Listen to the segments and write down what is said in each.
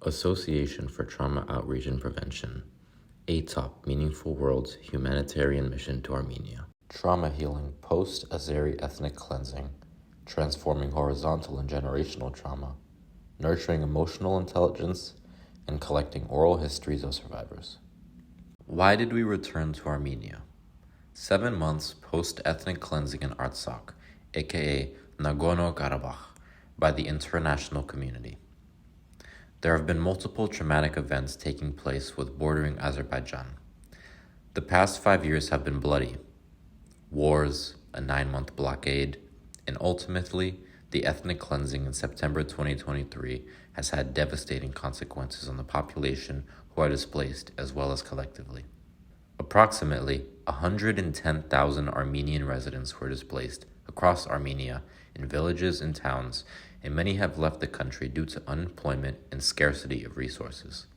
Association for Trauma Outreach and Prevention, ATOP MeaningfulWorld's Humanitarian Mission to Armenia. Trauma healing post-Azeri ethnic cleansing, transforming horizontal and generational trauma, nurturing emotional intelligence, and collecting oral histories of survivors. Why did we return to Armenia? 7 months post-ethnic cleansing in Artsakh, aka Nagorno-Karabakh, by the international community. There have been multiple traumatic events taking place with bordering Azerbaijan. The past 5 years have been bloody. Wars, a 9-month blockade, and ultimately, the ethnic cleansing in September 2023 has had devastating consequences on the population who are displaced as well as collectively. Approximately 110,000 Armenian residents were displaced across Armenia in villages and towns, and many have left the country due to unemployment and scarcity of resources.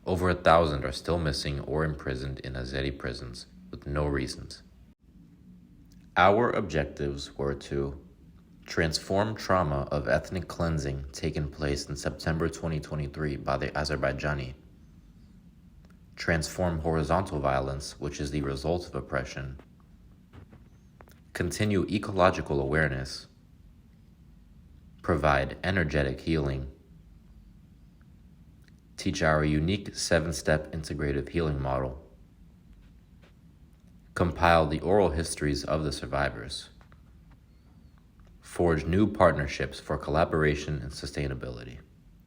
Over 1,000 are still missing or imprisoned in Azeri prisons with no reasons. Our objectives were to transform trauma of ethnic cleansing taken place in September 2023 by the Azerbaijani, transform horizontal violence, which is the result of oppression, continue ecological awareness, provide energetic healing, teach our unique 7-step integrative healing model, compile the oral histories of the survivors, forge new partnerships for collaboration and sustainability.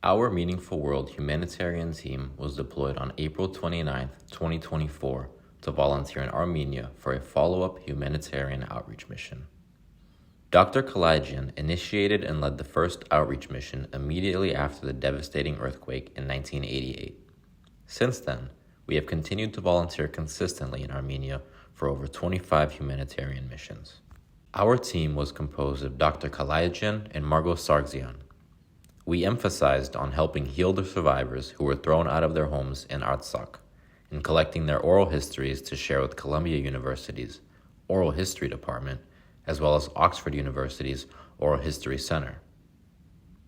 Our Meaningful World humanitarian team was deployed on April 29, 2024 to volunteer in Armenia for a follow-up humanitarian outreach mission. Dr. Kalajian initiated and led the first outreach mission immediately after the devastating earthquake in 1988. Since then, we have continued to volunteer consistently in Armenia for over 25 humanitarian missions. Our team was composed of Dr. Kalajian and Margot Sargsyan. We emphasized on helping heal the survivors who were thrown out of their homes in Artsakh and collecting their oral histories to share with Columbia University's Oral History Department, as well as Oxford University's Oral History Center.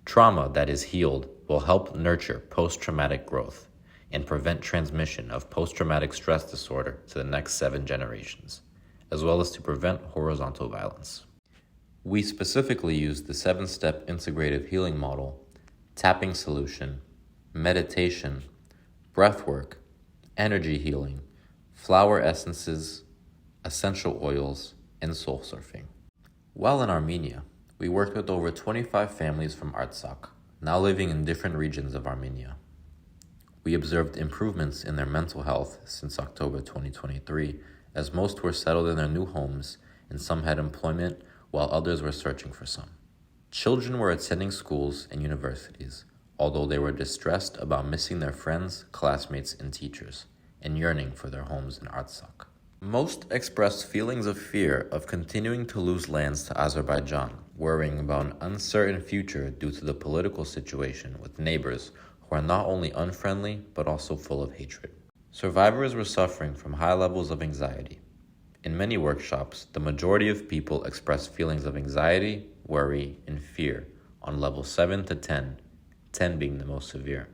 Trauma that is healed will help nurture post-traumatic growth and prevent transmission of post-traumatic stress disorder to the next 7 generations, as well as to prevent horizontal violence. We specifically used the 7-step integrative healing model, tapping solution, meditation, breathwork, energy healing, flower essences, essential oils, and soul surfing. While in Armenia, we worked with over 25 families from Artsakh, now living in different regions of Armenia. We observed improvements in their mental health since October 2023, as most were settled in their new homes and some had employment while others were searching for some. Children were attending schools and universities, although they were distressed about missing their friends, classmates, and teachers, and yearning for their homes in Artsakh. Most expressed feelings of fear of continuing to lose lands to Azerbaijan, worrying about an uncertain future due to the political situation with neighbors who are not only unfriendly but also full of hatred. Survivors were suffering from high levels of anxiety. In many workshops, the majority of people expressed feelings of anxiety, worry, and fear on levels 7 to 10, 10 being the most severe.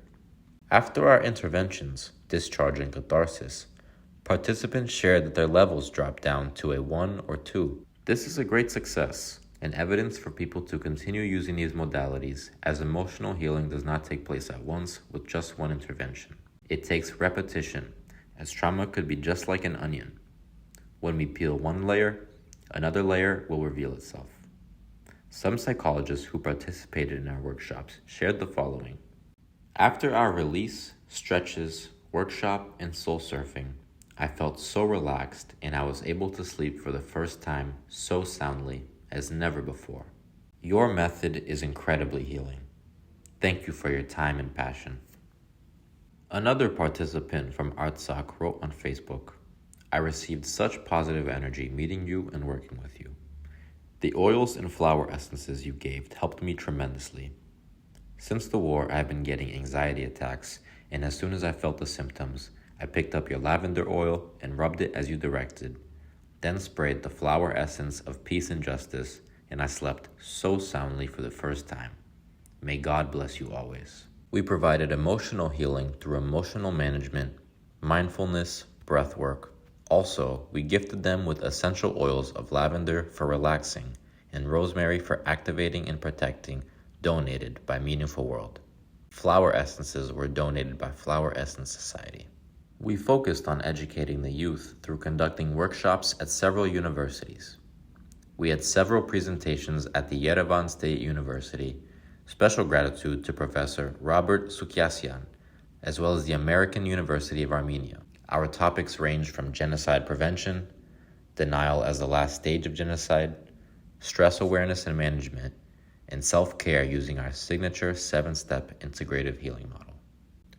After our interventions, discharge and catharsis, participants shared that their levels dropped down to a 1 or 2. This is a great success and evidence for people to continue using these modalities, as emotional healing does not take place at once with just one intervention. It takes repetition, as trauma could be just like an onion. When we peel one layer, another layer will reveal itself. Some psychologists who participated in our workshops shared the following. After our release, stretches, workshop, and soul surfing, I felt so relaxed and I was able to sleep for the first time so soundly as never before. Your method is incredibly healing. Thank you for your time and passion. Another participant from Artsakh wrote on Facebook, I received such positive energy meeting you and working with you. The oils and flower essences you gave helped me tremendously. Since the war, I've been getting anxiety attacks, and as soon as I felt the symptoms, I picked up your lavender oil and rubbed it as you directed, then sprayed the flower essence of peace and justice, and I slept so soundly for the first time. May God bless you always. We provided emotional healing through emotional management, mindfulness, breath work. Also, we gifted them with essential oils of lavender for relaxing and rosemary for activating and protecting, donated by MeaningfulWorld. Flower essences were donated by Flower Essence Society. We focused on educating the youth through conducting workshops at several universities. We had several presentations at the Yerevan State University. Special gratitude to Professor Robert Sukyasyan, as well as the American University of Armenia. Our topics ranged from genocide prevention, denial as the last stage of genocide, stress awareness and management, and self-care using our signature 7-step integrative healing model.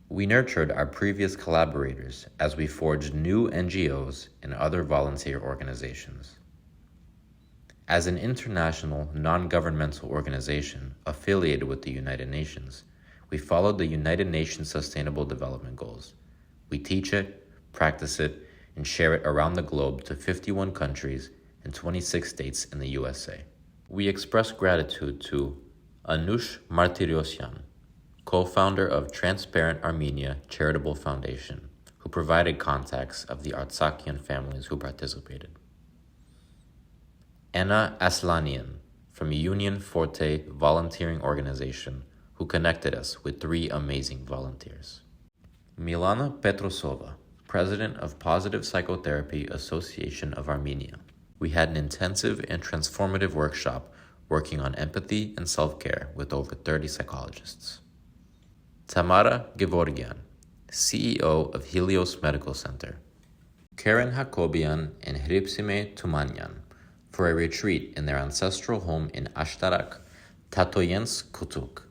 We nurtured our previous collaborators as we forged new NGOs and other volunteer organizations. As an international, non-governmental organization affiliated with the United Nations, we followed the United Nations Sustainable Development Goals. We teach it, practice it, and share it around the globe to 51 countries and 26 states in the USA. We express gratitude to Anush Martyriosyan, co-founder of Transparent Armenia Charitable Foundation, who provided contacts of the Artsakian families who participated. Anna Aslanian from Union Forte Volunteering Organization, who connected us with 3 amazing volunteers. Milana Petrosova, president of Positive Psychotherapy Association of Armenia. We had an intensive and transformative workshop working on empathy and self-care with over 30 psychologists. Tamara Gevorgian, CEO of Helios Medical Center. Karen Hakobian and Hripsime Tumanyan, for a retreat in their ancestral home in Ashtarak, Tatoyensk Kutuk,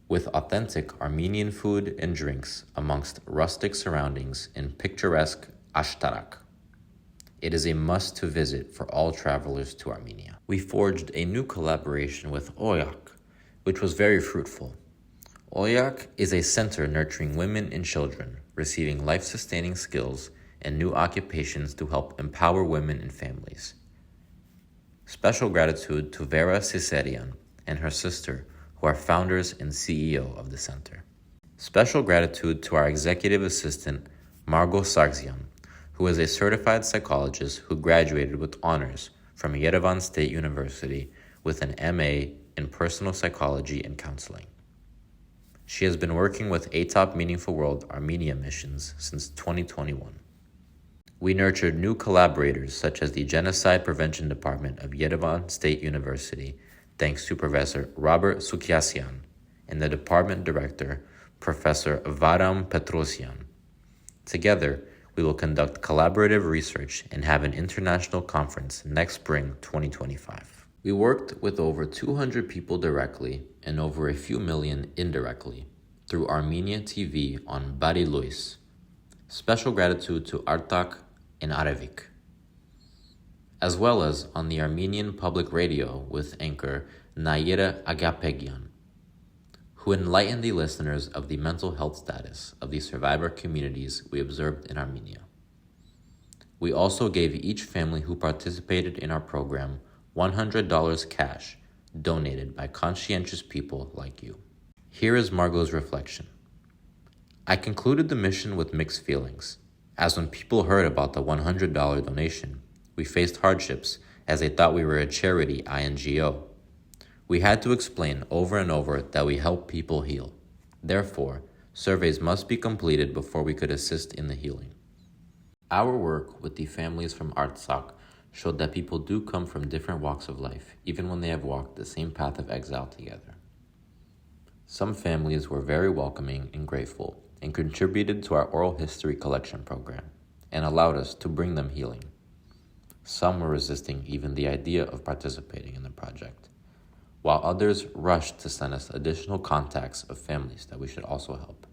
with authentic Armenian food and drinks amongst rustic surroundings in picturesque Ashtarak. It is a must to visit for all travelers to Armenia. We forged a new collaboration with Oyak, which was very fruitful. Oyak is a center nurturing women and children, receiving life-sustaining skills and new occupations to help empower women and families. Special gratitude to Vera Cesarian and her sister, who are founders and CEO of the center. Special gratitude to our executive assistant, Margot Sargsyan, who is a certified psychologist who graduated with honors from Yerevan State University with an MA in personal psychology and counseling. She has been working with ATOP MeaningfulWorld Armenia missions since 2021. We nurtured new collaborators such as the Genocide Prevention Department of Yerevan State University, thanks to Professor Robert Sukyasyan, and the department director, Professor Varam Petrosyan. Together, we will conduct collaborative research and have an international conference next spring 2025. We worked with over 200 people directly and over a few million indirectly through Armenia TV on Bari Luis. Special gratitude to Artak and Arevik, as well as on the Armenian Public Radio with anchor Nayera Agapegyan, who enlightened the listeners of the mental health status of the survivor communities we observed in Armenia. We also gave each family who participated in our program $100 cash, donated by conscientious people like you. Here is Margot's reflection. I concluded the mission with mixed feelings, as when people heard about the $100 donation, we faced hardships as they thought we were a charity INGO. We had to explain over and over that we help people heal. Therefore, surveys must be completed before we could assist in the healing. Our work with the families from Artsakh showed that people do come from different walks of life, even when they have walked the same path of exile together. Some families were very welcoming and grateful and contributed to our oral history collection program and allowed us to bring them healing. Some were resisting even the idea of participating in the project, while others rushed to send us additional contacts of families that we should also help.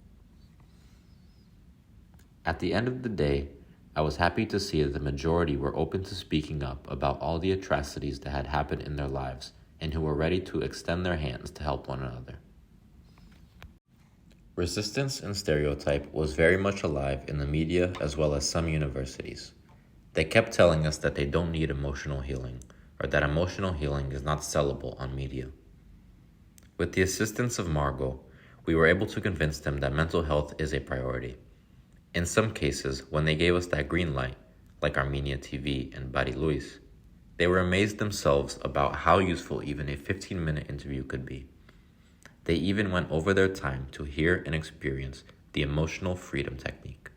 At the end of the day, I was happy to see that the majority were open to speaking up about all the atrocities that had happened in their lives and who were ready to extend their hands to help one another. Resistance and stereotype was very much alive in the media as well as some universities. They kept telling us that they don't need emotional healing, or that emotional healing is not sellable on media. With the assistance of Margot, We were able to convince them that mental health is a priority. In some cases, when they gave us that green light, like Armenia TV and Bari Luis, they were amazed themselves about how useful even a 15-minute interview could be. They even went over their time to hear and experience the emotional freedom technique.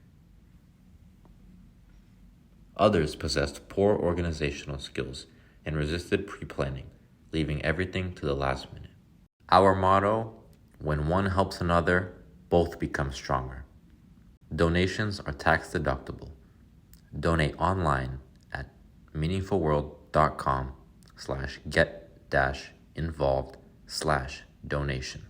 Others possessed poor organizational skills and resisted pre-planning, leaving everything to the last minute. Our motto, when one helps another, both become stronger. Donations are tax deductible. Donate online at meaningfulworld.com/get-involved/donation.